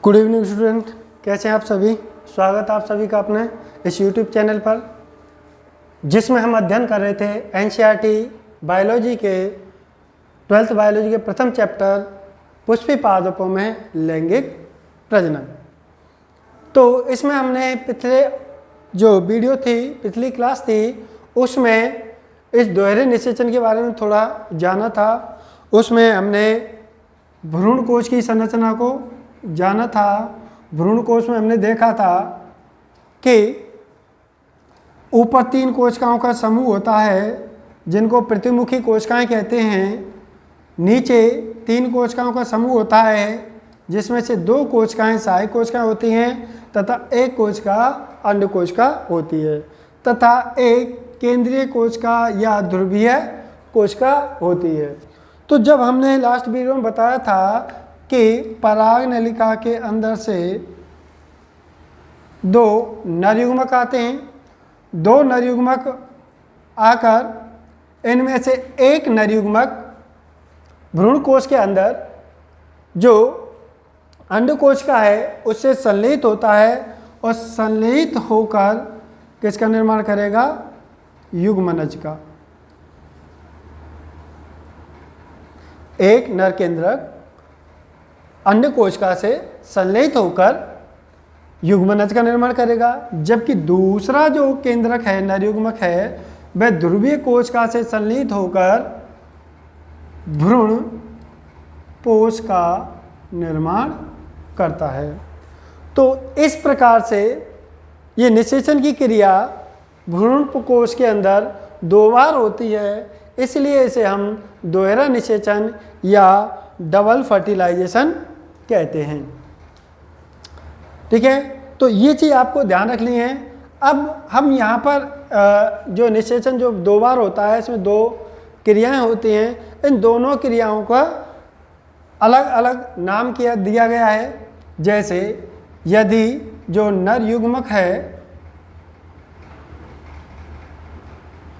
Good evening student, कैसे हैं आप सभी। स्वागत है आप सभी का अपने इस यूट्यूब चैनल पर, जिसमें हम अध्ययन कर रहे थे एनसीईआरटी बायोलॉजी के 12th बायोलॉजी के प्रथम चैप्टर पुष्पी पादपों में लैंगिक प्रजनन। तो इसमें हमने पिछले जो वीडियो थी, पिछली क्लास थी, उसमें इस दोहरे निषेचन के बारे में थोड़ा जाना था। उसमें हमने भ्रूण कोश की संरचना को जाना था। भ्रूण कोश में हमने देखा था कि ऊपर 3 कोशिकाओं का समूह होता है जिनको प्रतिमुखी कोशिकाएं कहते हैं। नीचे 3 कोशिकाओं का समूह होता है जिसमें से 2 कोशिकाएं सहायक कोशिकाएं होती हैं तथा 1 कोशिका अंड कोशिका होती है तथा एक केंद्रीय कोशिका या ध्रुवीय कोशिका होती है। तो जब हमने लास्ट वीडियो में बताया था कि पराग नलिका के अंदर से 2 नरयुग्मक आते हैं। 2 नरयुग्मक आकर इनमें से एक नरयुग्मक भ्रूण कोश के अंदर जो अंडकोश का है उससे संलेहित होता है और संलेहित होकर किसका निर्माण करेगा? युग्मनज का। एक नर केंद्रक अंड कोशिका से संलेहित होकर युग्मनज का निर्माण करेगा, जबकि दूसरा जो केंद्रक है, नरयुग्मक है, वह ध्रुवीय कोशिका से संलेहित होकर भ्रूण पोष का निर्माण करता है। तो इस प्रकार से ये निषेचन की क्रिया भ्रूण कोश के अंदर 2 बार होती है, इसलिए इसे हम दोहरा निषेचन या डबल फर्टिलाइजेशन कहते हैं। ठीक है, तो ये चीज़ आपको ध्यान रखनी है। अब हम यहाँ पर जो निषेचन जो 2 बार होता है, इसमें 2 क्रियाएं होती हैं। इन दोनों क्रियाओं का अलग अलग नाम दिया गया है। जैसे यदि जो नर युग्मक है,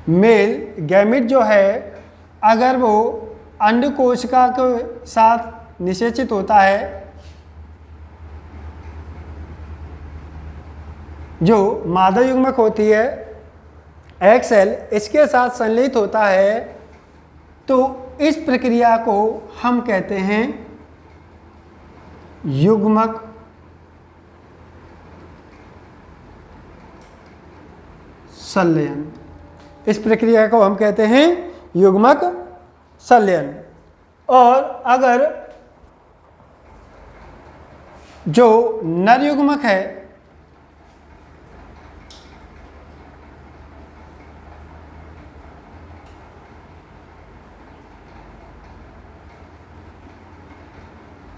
मेल गैमिट जो है, अगर वो अंड कोशिका के साथ निषेचित होता है, जो मादा युग्मक होती है एग सेल, इसके साथ संलेहित होता है, तो इस प्रक्रिया को हम कहते हैं युग्मक संलयन। इस प्रक्रिया को हम कहते हैं युग्मक संलयन। और अगर जो नर युग्मक है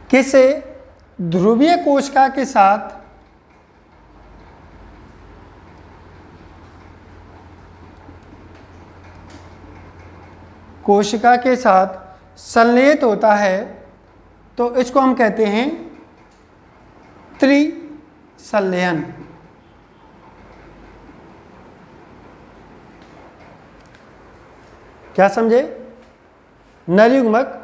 किसे ध्रुवीय कोशिका के साथ संलेहित होता है, तो इसको हम कहते हैं त्रिसंलयन। क्या समझे? नरयुग्मक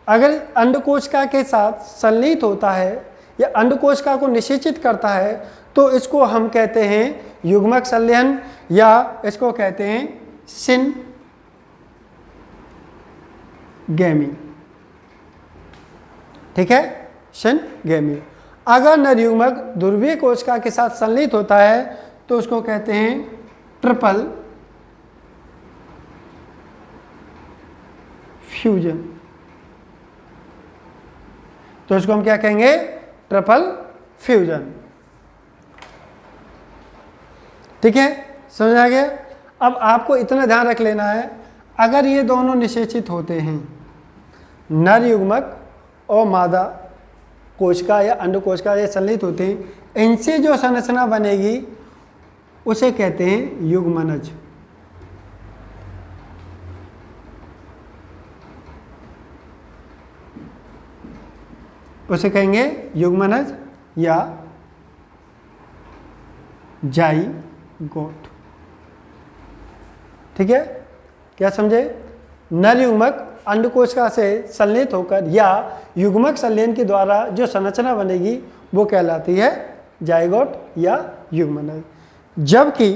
अगर अंडकोशिका के साथ संलेहित होता है या अंडकोशिका को निषेचित करता है, तो इसको हम कहते हैं युग्मक संलयन या इसको कहते हैं सिनगैमी। ठीक है, सिनगैमी। अगर नरयुग्मक ध्रुवीय कोशिका के साथ संलेहित होता है तो उसको कहते हैं ट्रिपल फ्यूजन। तो इसको हम क्या कहेंगे? Triple fusion. ठीक है, समझ आ गया? अब आपको इतना ध्यान रख लेना है, अगर ये दोनों निषेचित होते हैं, नर युग्मक और मादा कोशिका या अंड कोशिका ये संलेहित होते हैं, इनसे जो संरचना बनेगी उसे कहते हैं युग्मनज। उसे कहेंगे युग्मनज या जाइगोट। ठीक है, क्या समझे? नर युग्मक अंडकोशिका से संलेहित होकर या युग्मक संलयन के द्वारा जो संरचना बनेगी वो कहलाती है जाइगोट या युग्मनज। जबकि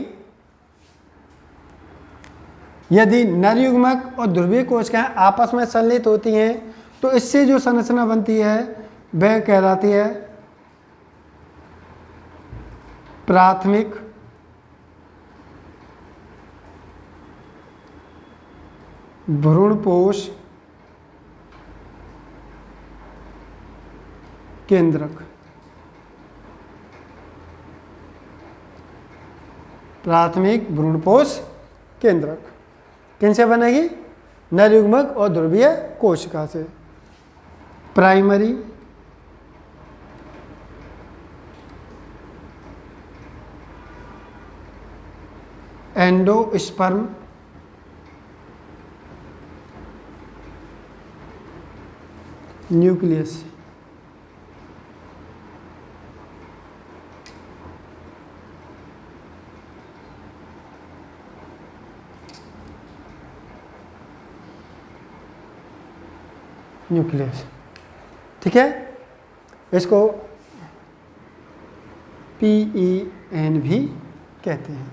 यदि नर युग्मक और ध्रुवीय कोशिकाएं आपस में संलित होती हैं तो इससे जो संरचना बनती है वह कहलाती है प्राथमिक भ्रूणपोष केंद्रक। प्राथमिक भ्रूणपोष केंद्रक किनसे बनेगी? नर युग्मक और ध्रुवीय कोशिका से। Primary endosperm nucleus. न्यूक्लियस, ठीक है, इसको PEN भी कहते हैं।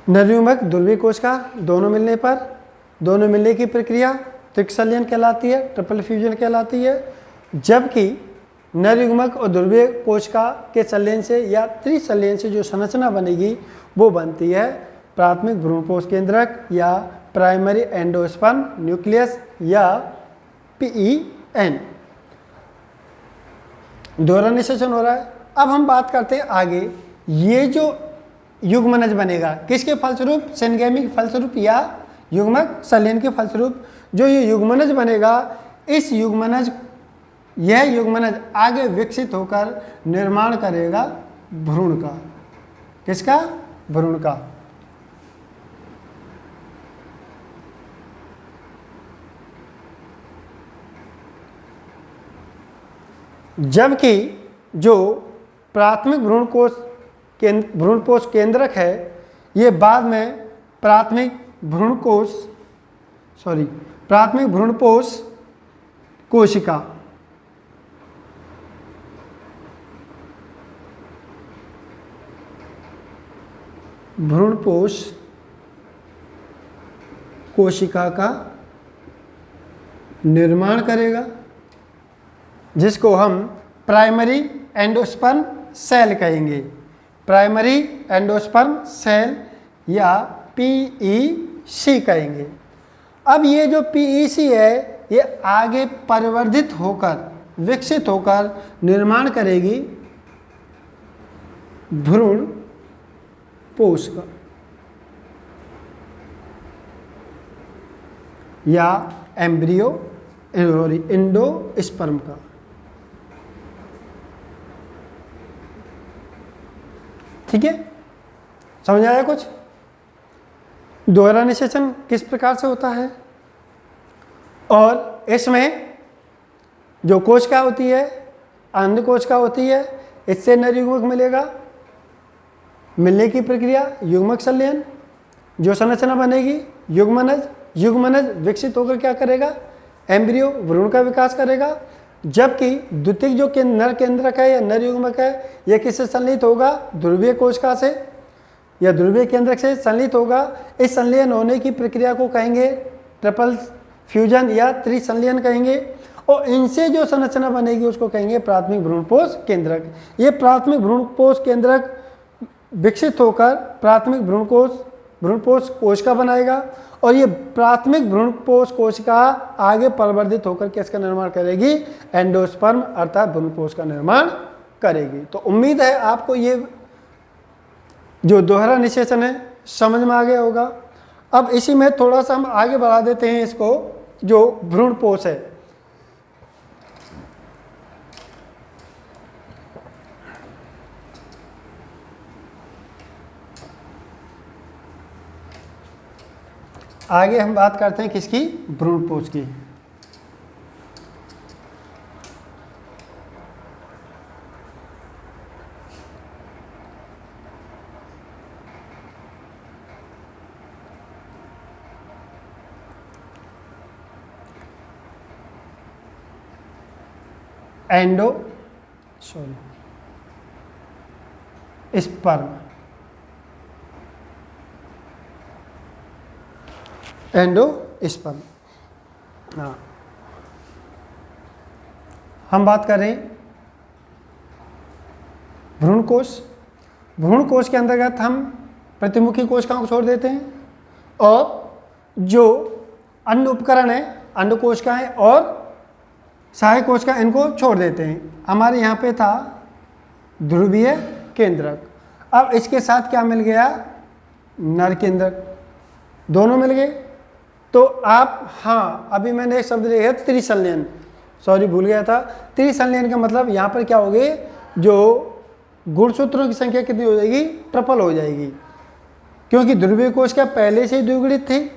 नर युग्मक ध्रुवीय कोशिका दोनों मिलने की प्रक्रिया त्रिसंलयन कहलाती है, ट्रिपल फ्यूजन कहलाती है। जबकि नर युग्मक और ध्रुवीय कोशिका के संलयन से या त्रिसंलयन से जो संरचना बनेगी वो बनती है प्राथमिक भ्रूणपोष केंद्रक या प्राइमरी एंडोस्पर्म न्यूक्लियस या PEN। दोहरा निषेचन हो रहा है। अब हम बात करते हैं आगे, ये जो युग्मनज बनेगा किसके फलस्वरूप? सिनगैमी के फलस्वरूप या युग्मक संलयन के फलस्वरूप। जो ये युग्मनज बनेगा, इस युग्मनज यह युग्मनज आगे विकसित होकर निर्माण करेगा भ्रूण का। किसका? भ्रूण का। जबकि जो प्राथमिक भ्रूणपोष केंद्रक है ये बाद में प्राथमिक भ्रूणपोष कोशिका भ्रूणपोष कोशिका का निर्माण करेगा, जिसको हम प्राइमरी एंडोस्पर्म सेल कहेंगे। प्राइमरी एंडोस्पर्म सेल या PEC कहेंगे। अब ये जो PEC है ये आगे परिवर्धित होकर विकसित होकर निर्माण करेगी भ्रूण पोष का या एम्ब्रियो इंडोस्पर्म का। ठीक है, समझ आया कुछ? दोहरा निषेचन किस प्रकार से होता है और इसमें जो कोशिका होती है अंड कोशिका होती है, इससे नर युग्मक मिलेगा। मिलने की प्रक्रिया युग्मक संलयन, जो संरचना बनेगी युग्मनज। युग्मनज विकसित होकर क्या करेगा? एम्ब्रियो भ्रूण का विकास करेगा। जबकि द्वितीयक जो नर केंद्रक है या नर युग्मक है यह किससे संलयित होगा? ध्रुवीय कोशिका से या ध्रुवीय केंद्रक से संलयित होगा। इस संलयन होने की प्रक्रिया को कहेंगे ट्रिपल फ्यूजन या त्रिसंलयन कहेंगे। और इनसे जो संरचना बनेगी उसको कहेंगे प्राथमिक भ्रूणपोष केंद्रक। ये प्राथमिक भ्रूणपोष केंद्रक विकसित होकर प्राथमिक भ्रूणपोष कोशिका बनाएगा और ये प्राथमिक भ्रूणपोष कोशिका आगे परिवर्धित होकर किसका निर्माण करेगी? एंडोस्पर्म अर्थात भ्रूणपोष का निर्माण करेगी। तो उम्मीद है आपको ये जो दोहरा निषेचन है समझ में आ गया होगा। अब इसी में थोड़ा सा हम आगे बढ़ा देते हैं इसको, जो भ्रूणपोष है। आगे हम बात करते हैं किसकी? भ्रूणपोष की। Endo sperm, endosperm. हाँ, हम बात करें भ्रूण कोश। भ्रूण कोश के अंतर्गत हम प्रतिमुखी कोशिकाओं को छोड़ देते हैं और जो अन्य उपकरण है, अंड कोशिकाएं और सहायक कोशिकाएं, इनको छोड़ देते हैं। हमारे यहाँ पे था ध्रुवीय केंद्रक। अब इसके साथ क्या मिल गया? नर केंद्रक, दोनों मिल गए। तो आप, हाँ अभी मैंने एक शब्द लिखा त्रिसंलयन, सॉरी भूल गया था। त्रिसंलयन का मतलब यहाँ पर क्या होगी, जो गुणसूत्रों की संख्या कितनी हो जाएगी? ट्रिपल हो जाएगी, क्योंकि ध्रुवीय कोशिका पहले से ही द्विगुणित थी।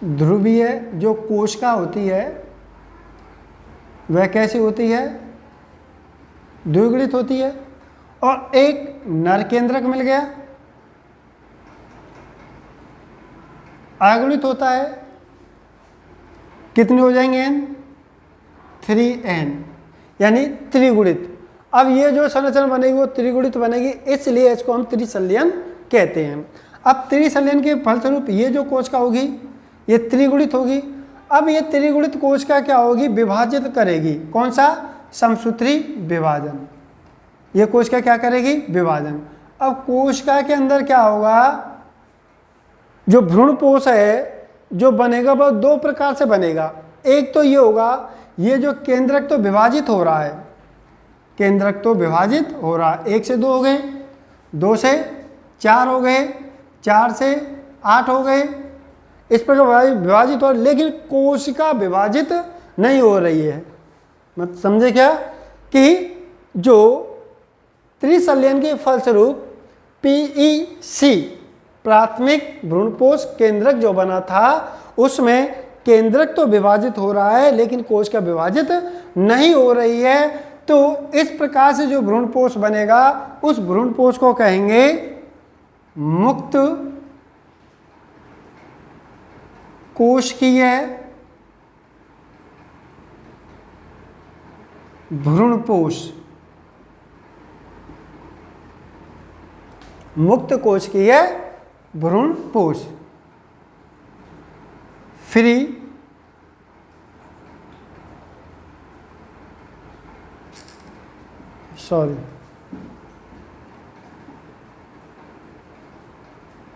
ध्रुवीय जो कोशिका होती है वह कैसी होती है? द्विगुणित होती है। और एक नर केंद्रक मिल गया, अगुणित होता है। कितने हो जाएंगे? n 3n, यानी त्रिगुणित। अब ये जो संरचना बनेगी वो त्रिगुणित बनेगी, इसलिए इसको हम त्रिसंलयन कहते हैं। अब त्रिसंलयन के फलस्वरूप ये जो कोशिका होगी ये त्रिगुणित होगी। अब ये त्रिगुणित कोशिका क्या होगी? विभाजित करेगी। कौन सा? समसूत्री विभाजन। ये कोशिका क्या करेगी? विभाजन। अब कोशिका के अंदर क्या होगा? जो भ्रूणपोष है जो बनेगा वह दो प्रकार से बनेगा। एक तो ये होगा, ये जो केंद्रक तो विभाजित हो रहा है, केंद्रक तो विभाजित हो रहा है। 1 से 2 हो गए, 2 से 4 हो गए, 4 से 8 हो गए, इस प्रकार विभाजित हो, लेकिन कोशिका विभाजित नहीं हो रही है। मत समझे क्या? कि जो त्रिसंलयन के फलस्वरूप PEC प्राथमिक भ्रूणपोष केंद्रक जो बना था उसमें केंद्रक तो विभाजित हो रहा है लेकिन कोशिका विभाजित नहीं हो रही है। तो इस प्रकार से जो भ्रूणपोष बनेगा उस भ्रूणपोष को कहेंगे मुक्त कोशिकीय भ्रूणपोष। मुक्त कोशिकीय भ्रूणपोष, फ्री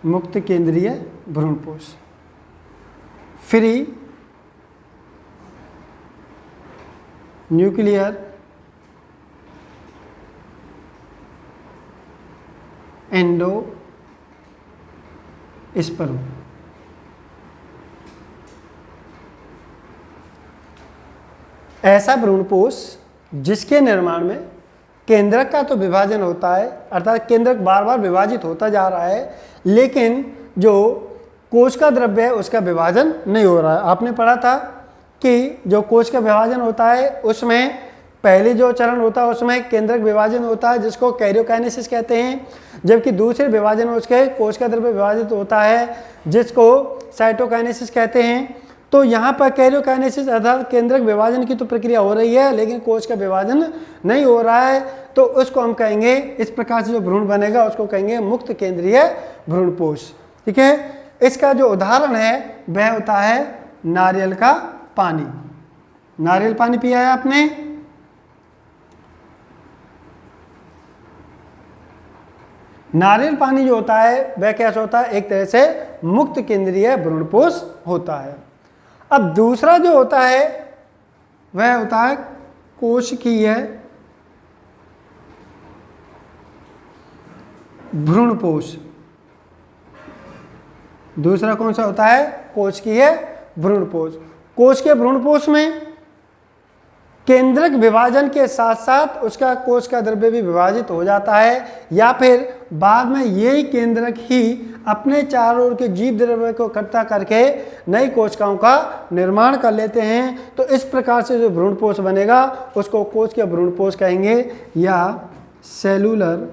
मुक्त केंद्रीय भ्रूणपोष, फ्री न्यूक्लियर एंडोस्पर्म। ऐसा भ्रूणपोष जिसके निर्माण में केंद्रक का तो विभाजन होता है, अर्थात केंद्रक बार बार विभाजित होता जा रहा है, लेकिन जो कोश का द्रव्य है उसका विभाजन नहीं हो रहा है। आपने पढ़ा था कि जो कोश का विभाजन होता है उसमें पहले जो चरण होता है उसमें केंद्रक विभाजन होता है जिसको कैरियोकाइनेसिस कहते हैं, जबकि दूसरे विभाजन में उसके कोश का द्रव्य विभाजित होता है जिसको साइटोकाइनेसिस कहते हैं। तो यहाँ पर कैरियोकाइनेसिस अर्थात केंद्रक विभाजन की तो प्रक्रिया हो रही है लेकिन कोश का विभाजन नहीं हो रहा है, तो उसको हम कहेंगे, इस प्रकार से जो भ्रूण बनेगा उसको कहेंगे मुक्त केंद्रीय भ्रूणपोष। ठीक है, इसका जो उदाहरण है वह होता है नारियल का पानी। नारियल पानी पिया है आपने? नारियल पानी जो होता है वह कैसा होता है? एक तरह से मुक्त केंद्रीय भ्रूणपोष होता है। अब दूसरा जो होता है वह होता है कोशिकीय भ्रूणपोष। दूसरा कौन सा होता है? कोशिकीय भ्रूणपोष। कोशिकीय भ्रूणपोष में केंद्रक विभाजन के साथ साथ उसका कोश का द्रव्य भी विभाजित हो जाता है, या फिर बाद में यही केंद्रक ही अपने चारों ओर के जीव द्रव्य को इकट्ठा करके नई कोशिकाओं का निर्माण कर लेते हैं। तो इस प्रकार से जो भ्रूणपोष बनेगा उसको कोशिकीय भ्रूणपोष कहेंगे या सेलुलर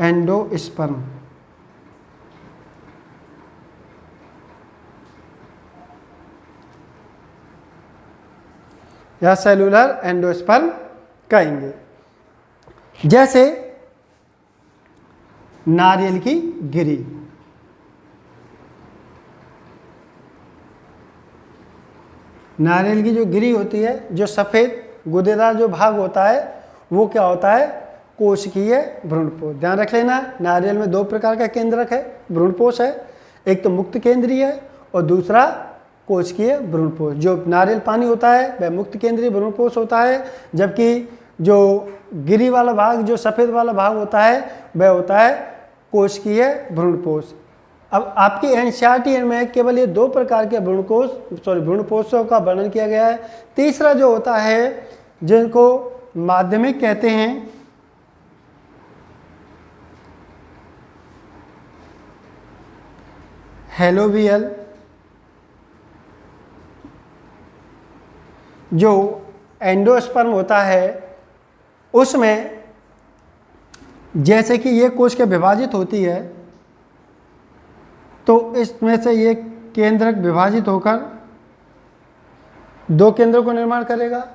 एंडोस्पर्म। या सेलुलर एंडोस्पर्म कहेंगे। जैसे नारियल की गिरी, नारियल की जो गिरी होती है, जो सफ़ेद गुदेदार जो भाग होता है, वो क्या होता है? कोशिकीय भ्रूणपोष। ध्यान रख लेना, नारियल में दो प्रकार का केंद्रक है, भ्रूणपोष है। एक तो मुक्त केंद्रीय है और दूसरा कोशिकीय भ्रूणपोष। जो नारियल पानी होता है वह मुक्त केंद्रीय भ्रूणपोष होता है, जबकि जो गिरी वाला भाग, जो सफ़ेद वाला भाग होता है, वह होता है कोशिकीय भ्रूणपोष। अब आपके एनसीईआरटी में केवल ये दो प्रकार के भ्रूणपोषों का वर्णन किया गया है। तीसरा जो होता है, जिनको माध्यमिक कहते हैं, हेलोवियल, जो एंडोस्पर्म होता है, उसमें जैसे कि ये कोशिका विभाजित होती है, तो इसमें से ये केंद्रक विभाजित होकर दो केंद्रों को निर्माण करेगा।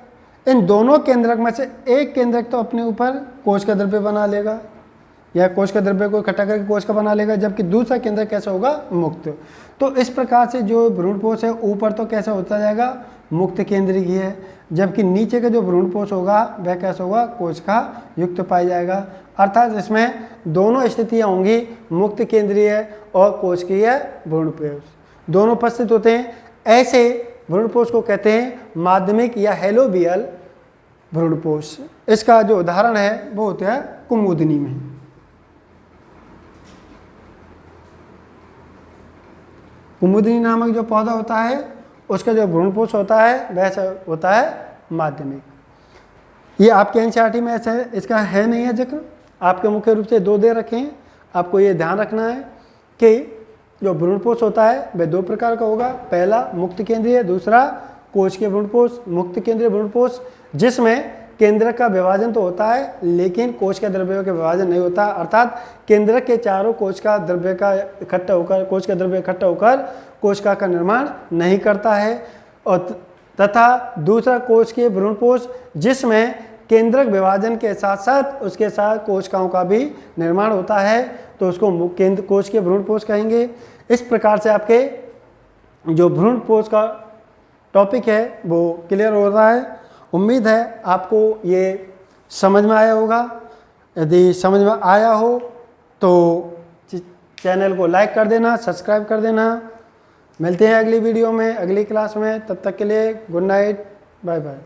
इन दोनों केंद्रक में से एक केंद्रक तो अपने ऊपर कोशिका द्रव्य बना लेगा, या कोशिका द्रव्य को इकट्ठा करके कोशिका बना लेगा, जबकि दूसरा केंद्रक कैसा होगा? मुक्त। तो इस प्रकार से जो भ्रूणपोष है, ऊपर तो कैसा होता जाएगा? मुक्त केंद्रीय ही है, जबकि नीचे का जो भ्रूणपोष होगा वह कैसा होगा? कोशिका युक्त पाया जाएगा। अर्थात इसमें दोनों स्थितियाँ होंगी, मुक्त केंद्रीय और कोशिकीय भ्रूणपोष दोनों उपस्थित होते हैं। ऐसे भ्रूणपोष को कहते हैं माध्यमिक या हेलोवियल भ्रूणपोष। इसका जो उदाहरण है वो होता है कुमुदिनी में। कुमुदिनी नामक जो पौधा होता है, उसका जो भ्रूणपोष होता है वैसा होता है माध्यमिक। ये आपके एनसीईआरटी में ऐसा है, इसका है नहीं है जिक्र। आपके मुख्य रूप से दो दे रखे हैं, आपको ये ध्यान रखना है कि जो भ्रूणपोष होता है वह दो प्रकार का होगा। पहला मुक्त केंद्रीय, दूसरा कोशिकीय भ्रूणपोष। मुक्त केंद्रीय भ्रूणपोष जिसमें केंद्रक का विभाजन तो होता है, लेकिन कोशिका द्रव्यों का विभाजन नहीं होता। अर्थात केंद्रक के चारों कोशिका द्रव्य का इकट्ठा होकर, कोशिका द्रव्य इकट्ठा होकर कोशिका का निर्माण नहीं करता है। और तथा दूसरा कोशिकीय भ्रूणपोष जिसमें केंद्रक विभाजन के साथ साथ उसके साथ कोशिकाओं का भी निर्माण होता है, तो उसको कोशिकीय भ्रूणपोष कहेंगे। इस प्रकार से आपके जो भ्रूणपोष का टॉपिक है वो क्लियर हो रहा है। उम्मीद है आपको ये समझ में आया होगा। यदि समझ में आया हो तो चैनल को लाइक कर देना, सब्सक्राइब कर देना। मिलते हैं अगली वीडियो में, अगली क्लास में। तब तक के लिए गुड नाइट, बाय बाय।